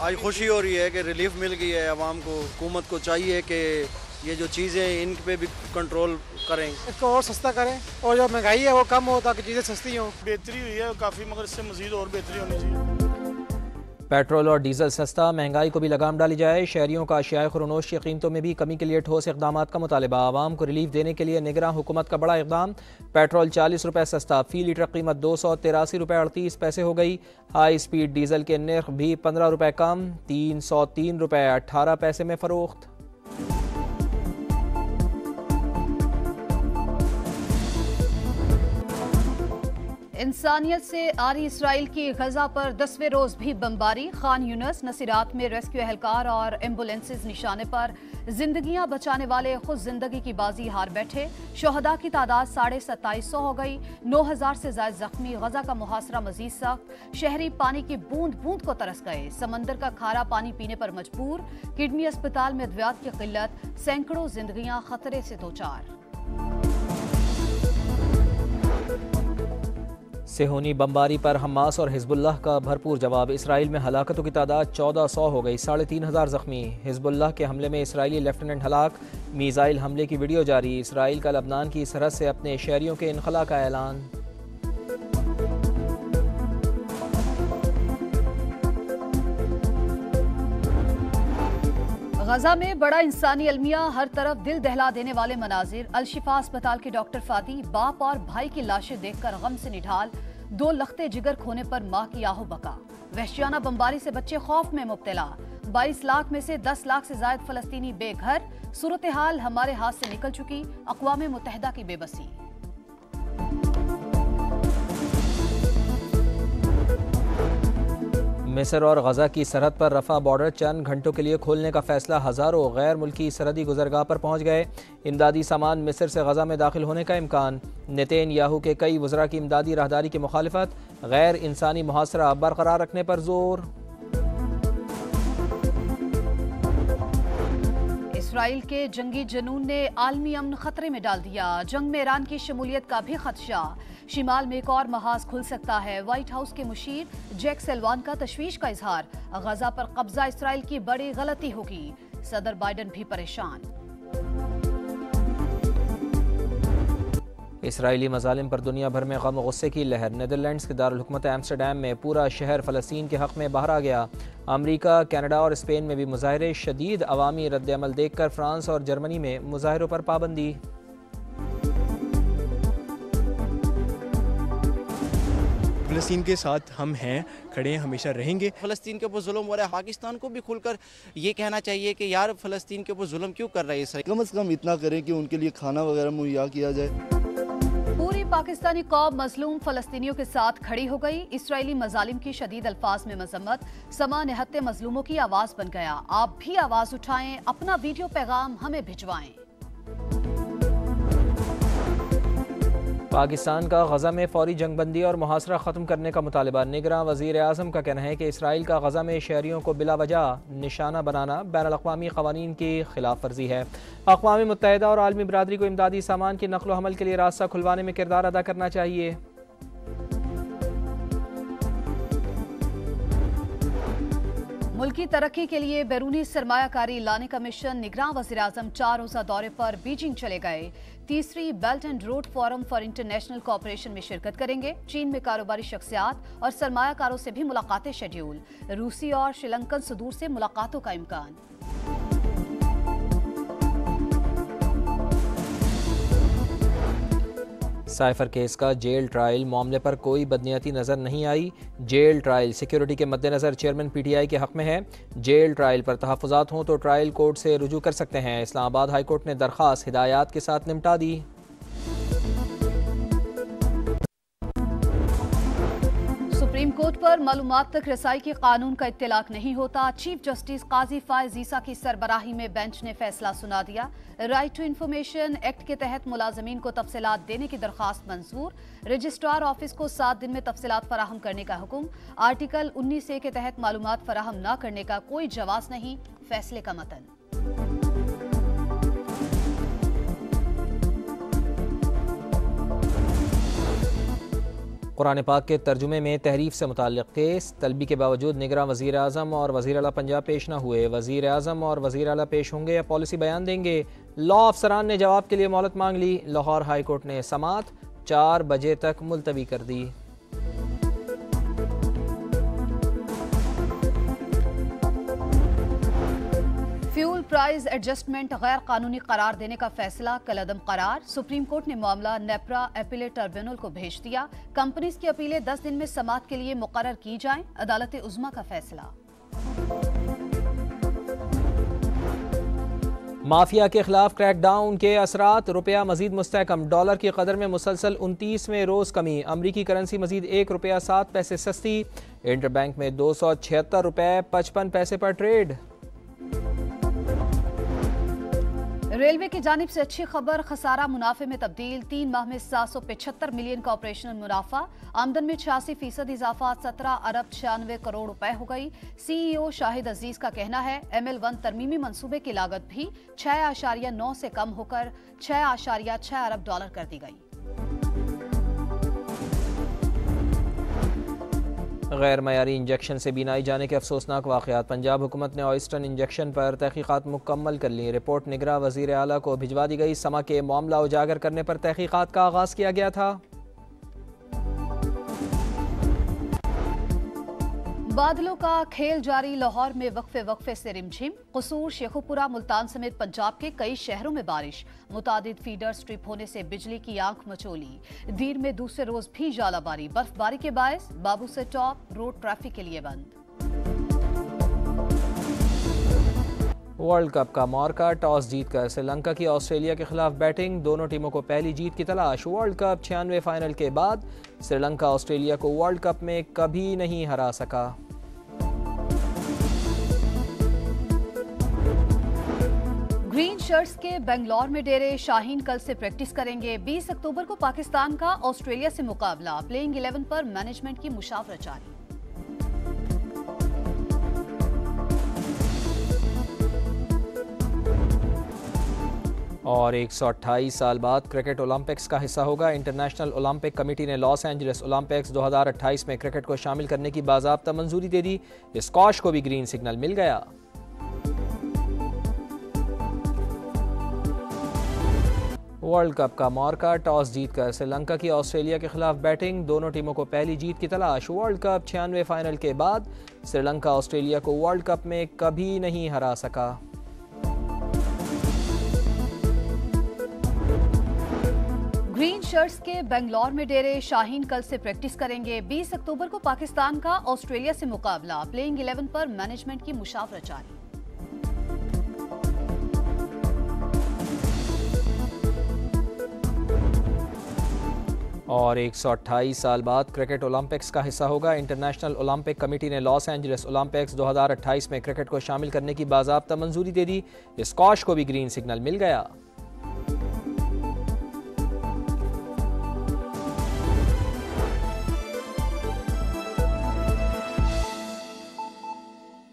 आज खुशी हो रही है कि रिलीफ मिल गई है आवाम को। हुकूमत को चाहिए कि ये जो चीज़ें इन पे भी कंट्रोल करें, इसको और सस्ता करें और जो महंगाई है वो कम हो ताकि चीज़ें सस्ती हों। बेहतरी हुई है काफ़ी, मगर इससे मज़ीद और बेहतरी होनी चाहिए। पेट्रोल और डीजल सस्ता, महंगाई को भी लगाम डाली जाए। शहरियों का अशियाए खुरनोश की कीमतों में भी कमी के लिए ठोस इकदाम का मुतालबा। आवाम को रिलीफ देने के लिए निगरान हुकूमत का बड़ा इकदाम। पेट्रोल 40 रुपये सस्ता, फी लीटर कीमत 283 रुपये 38 पैसे हो गई। हाई स्पीड डीजल के नर्ख भी 15 रुपये कम, 303 रुपये 18 पैसे में फरोख्त। इंसानियत से आरी इसराइल की गजा पर 10वें रोज भी बमबारी। खान यूनस नसीरात में रेस्क्यू एहलकार और एम्बुलेंसेज निशाने पर। जिंदगियां बचाने वाले खुद जिंदगी की बाजी हार बैठे। शोहदा की तादाद 2750 हो गई। 9000 से ज्यादा जख्मी। गजा का मुहासरा मजीद सख्त। शहरी पानी की बूंद बूंद को तरस गए। समंदर का खारा पानी पीने पर मजबूर। किडनी अस्पताल में अद्वियात की किल्लत। सैकड़ों जिंदगियां खतरे से दो चार। सेहोनी बमबारी पर हमास और हिजबुल्लाह का भरपूर जवाब। इसराइल में हलाकतों की तादाद 1400 हो गई, 3500 जख्मी। हिजबुल्लाह के हमले में इसराइली लेफ्टिनेंट हलाक। मीज़ाइल हमले की वीडियो जारी। इसराइल का लबनान की सरहद से अपने शहरियों के इनखला का ऐलान। गजा में बड़ा इंसानी अलमिया, हर तरफ दिल दहला देने वाले मनाजिर। अलशिफा अस्पताल के डॉक्टर फादी बाप और भाई की लाशें देखकर गम से निढाल। 2 लख्ते जिगर खोने पर मां की आहो बका। वहशियाना बमबारी से बच्चे खौफ में मुब्तला। 22 लाख में से 10 लाख से ज्यादा फलस्तीनी बेघर। सूरत हाल हमारे हाथ से निकल चुकी, अक़वाम मुत्तहिदा की बेबसी। मिस्र और गजा की सरहद पर रफा बॉर्डर चंद घंटों के लिए खोलने का फैसला। हज़ारों गैर मुल्की सरहदी गुजरगाह पर पहुँच गए। इमदादी सामान मिस्र से गजा में दाखिल होने का इम्कान। नेतन्याहू के कई वज़रा की इमदादी राहदारी की मुखालिफत। गैर इंसानी मुहासरा बरकरार रखने पर जोर। इसराइल के जंगी जनून ने आलमी अमन खतरे में डाल दिया। जंग में ईरान की शमूलियत का भी खदशा। शिमाल में एक और महाज खुल सकता है। व्हाइट हाउस के मुशीर जैक सेल्वान का तशवीश का इजहार। गजा पर कब्जा इसराइल की बड़ी गलती होगी। सदर बाइडन भी परेशान। इसराइली मजालिम पर दुनिया भर में गम गुस्से की लहर। नीदरलैंड्स के दारुल हुकूमत एम्स्टरडैम में पूरा शहर फ़लस्तीन के हक़ में बाहर आ गया। अमरीका, कनाडा और स्पेन में भी मुजाहरे शदीद। अवामी रद्द-ए-अमल देखकर फ्रांस और जर्मनी में मुजाहरों पर पाबंदी। फ़लस्तीन के साथ हम हैं, खड़े हमेशा रहेंगे। फ़लस्तीन के ऊपर जुल्म हो रहा है, पाकिस्तान को भी खुलकर ये कहना चाहिए कि यार फ़लस्तीन के ऊपर जुल्म क्यों कर रहा है इसराइल। कम से कम इतना करें कि उनके लिए खाना वगैरह मुहैया किया जाए। पूरी पाकिस्तानी कौम मजलूम फ़लस्तीनियों के साथ खड़ी हो गई। इसराइली मजालिम की शदीद अल्फाज में मजम्मत। समा निहत्ते मजलूमों की आवाज़ बन गया। आप भी आवाज़ उठाएं, अपना वीडियो पैगाम हमें भिजवाएं। पाकिस्तान का गजा में फौरी जंगबंदी और मुहासरा ख़त्म करने का मुतालबा। निगरान वज़ीर आज़म का कहना है कि इसराइल का गजा में शहरियों को बिला वजह निशाना बनाना बैनुल-अक़वामी क़वानीन की खिलाफ वर्जी है। अक़वाम मुत्तहिदा और आलमी बरादरी को इमदादी सामान की नक़्ल व हमल के लिए रास्ता खुलवाने में किरदार अदा करना चाहिए। मुल्की तरक्की के लिए बैरूनी सरमायाकारी लाने का मिशन। निगरान वज़ीर आज़म 4 रोज़ा दौरे पर बीजिंग चले गए। तीसरी belt and road forum for international cooperation में शिरकत करेंगे। चीन में कारोबारी शख्सियात और सरमायाकारों से भी मुलाकातें शेड्यूल। रूसी और श्रीलंकन सदूर से मुलाकातों का इम्कान। साइफर केस का जेल ट्रायल मामले पर कोई बदनीयती नजर नहीं आई। जेल ट्रायल सिक्योरिटी के मद्देनजर चेयरमैन पीटीआई के हक में है। जेल ट्रायल पर तहफ़्फ़ुज़ात हों तो ट्रायल कोर्ट से रुजू कर सकते हैं। इस्लामाबाद हाई कोर्ट ने दरख्वास्त हिदायत के साथ निपटा दी। सुप्रीम कोर्ट पर मालूमात तक रसाई के कानून का इत्तलाक नहीं होता। चीफ जस्टिस काजी फायज ईसा की सरबराही में बेंच ने फैसला सुना दिया। राइट टू इंफॉर्मेशन एक्ट के तहत मुलाजमीन को तफसीलात देने की दरख्वास्त मंजूर। रजिस्ट्रार ऑफिस को 7 दिन में तफसीलात फराहम करने का हुक्म। आर्टिकल 19A के तहत मालूमात फराहम न करने का कोई जवाज नहीं। फैसले का मतन। कुरान पाक के तर्जुमे में तहरीफ से मुताल्लिक़ केस, तलबी के बावजूद निगरान वज़ीर आज़म और वज़ीर आला पंजाब पेश न हुए। वज़ीर आज़म और वज़ीर आला पेश होंगे या पॉलिसी बयान देंगे। लॉ अफसरान ने जवाब के लिए मोहलत मांग ली। लाहौर हाई कोर्ट ने समात 4 बजे तक मुलतवी कर दी। फ्यूल प्राइस एडजस्टमेंट गैर कानूनी करार देने का फैसला कलअदम करार। सुप्रीम कोर्ट ने मामला नेपरा अपीलेट ट्रिब्यूनल को भेज दिया। कंपनीज की अपीलें 10 दिन में समाअत के लिए मुकर्रर की जाएं। अदालत उज़्मा का फैसला। माफिया के खिलाफ क्रैकडाउन के असरात, रुपया मजीद मुस्तहकम। डॉलर की कदर में मुसलसल 29वें रोज कमी। अमरीकी करेंसी मजीद 1 रुपया 7 पैसे सस्ती। इंटरबैंक में 276 रुपये 55 पैसे पर ट्रेड। रेलवे की जानिब से अच्छी खबर, खसारा मुनाफे में तब्दील। 3 माह में 775 मिलियन का ऑपरेशनल मुनाफा। आमदन में 86% इजाफा, 17 अरब 96 करोड़ रुपए हो गई। CEO शाहिद अजीज का कहना है ML1 तरमीमी मंसूबे की लागत भी 6.9 से कम होकर 6.6 अरब डॉलर कर दी गई। गैर मयारी इंजेक्शन से बीनाई जाने के अफसोसनाक वाक़यात। पंजाब हुकूमत ने ऑयस्टन इंजेक्शन पर तहकीकात मुकम्मल कर ली। रिपोर्ट निगरां वज़ीर आला को भिजवा दी गई। समा के मामला उजागर करने पर तहकीकात का आगाज़ किया गया था। बादलों का खेल जारी। लाहौर में वक्फे से रिमझिम। कसूर, शेखुपुरा, मुल्तान समेत पंजाब के कई शहरों में बारिश। मुतादिद फीडर्स ट्रिप होने से बिजली की आंख मचोली। दीर में दूसरे रोज भी जालाबारी। बर्फबारी के बायस बाबू से टॉप रोड ट्रैफिक के लिए बंद। वर्ल्ड कप का मौका, टॉस जीतकर श्रीलंका की ऑस्ट्रेलिया के खिलाफ बैटिंग। दोनों टीमों को पहली जीत की तलाश। वर्ल्ड कप 96 फाइनल के बाद श्रीलंका ऑस्ट्रेलिया को वर्ल्ड कप में कभी नहीं हरा सका। ग्रीन शर्ट्स के बेंगलोर में डेरे। शाहीन कल से प्रैक्टिस करेंगे। 20 अक्टूबर को पाकिस्तान का ऑस्ट्रेलिया से मुकाबला। प्लेइंग 11 पर मैनेजमेंट की मुशावरत जारी। और 128 साल बाद क्रिकेट ओलंपिक्स का हिस्सा होगा। इंटरनेशनल ओलंपिक कमेटी ने लॉस एंजलिस ओलंपिक्स 2028 में क्रिकेट को शामिल करने की बाज़ाब्ता मंजूरी दे दी। स्क्वॉश को भी ग्रीन सिग्नल मिल गया। वर्ल्ड कप का मौका, टॉस जीतकर श्रीलंका की ऑस्ट्रेलिया के खिलाफ बैटिंग। दोनों टीमों को पहली जीत की तलाश। वर्ल्ड कप 96 फाइनल के बाद श्रीलंका ऑस्ट्रेलिया को वर्ल्ड कप में कभी नहीं हरा सका। ग्रीन शर्ट्स के बेंगलोर में डेरे। शाहीन कल से प्रैक्टिस करेंगे। 20 अक्टूबर को पाकिस्तान का ऑस्ट्रेलिया से मुकाबला। प्लेइंग 11 पर मैनेजमेंट की मुशावरत जारी। और 128 साल बाद क्रिकेट ओलंपिक्स का हिस्सा होगा। इंटरनेशनल ओलंपिक कमेटी ने लॉस एंजलिस ओलंपिक्स 2028 में क्रिकेट को शामिल करने की बाज़ाब्ता मंजूरी दे दी। स्क्वॉश को भी ग्रीन सिग्नल मिल गया।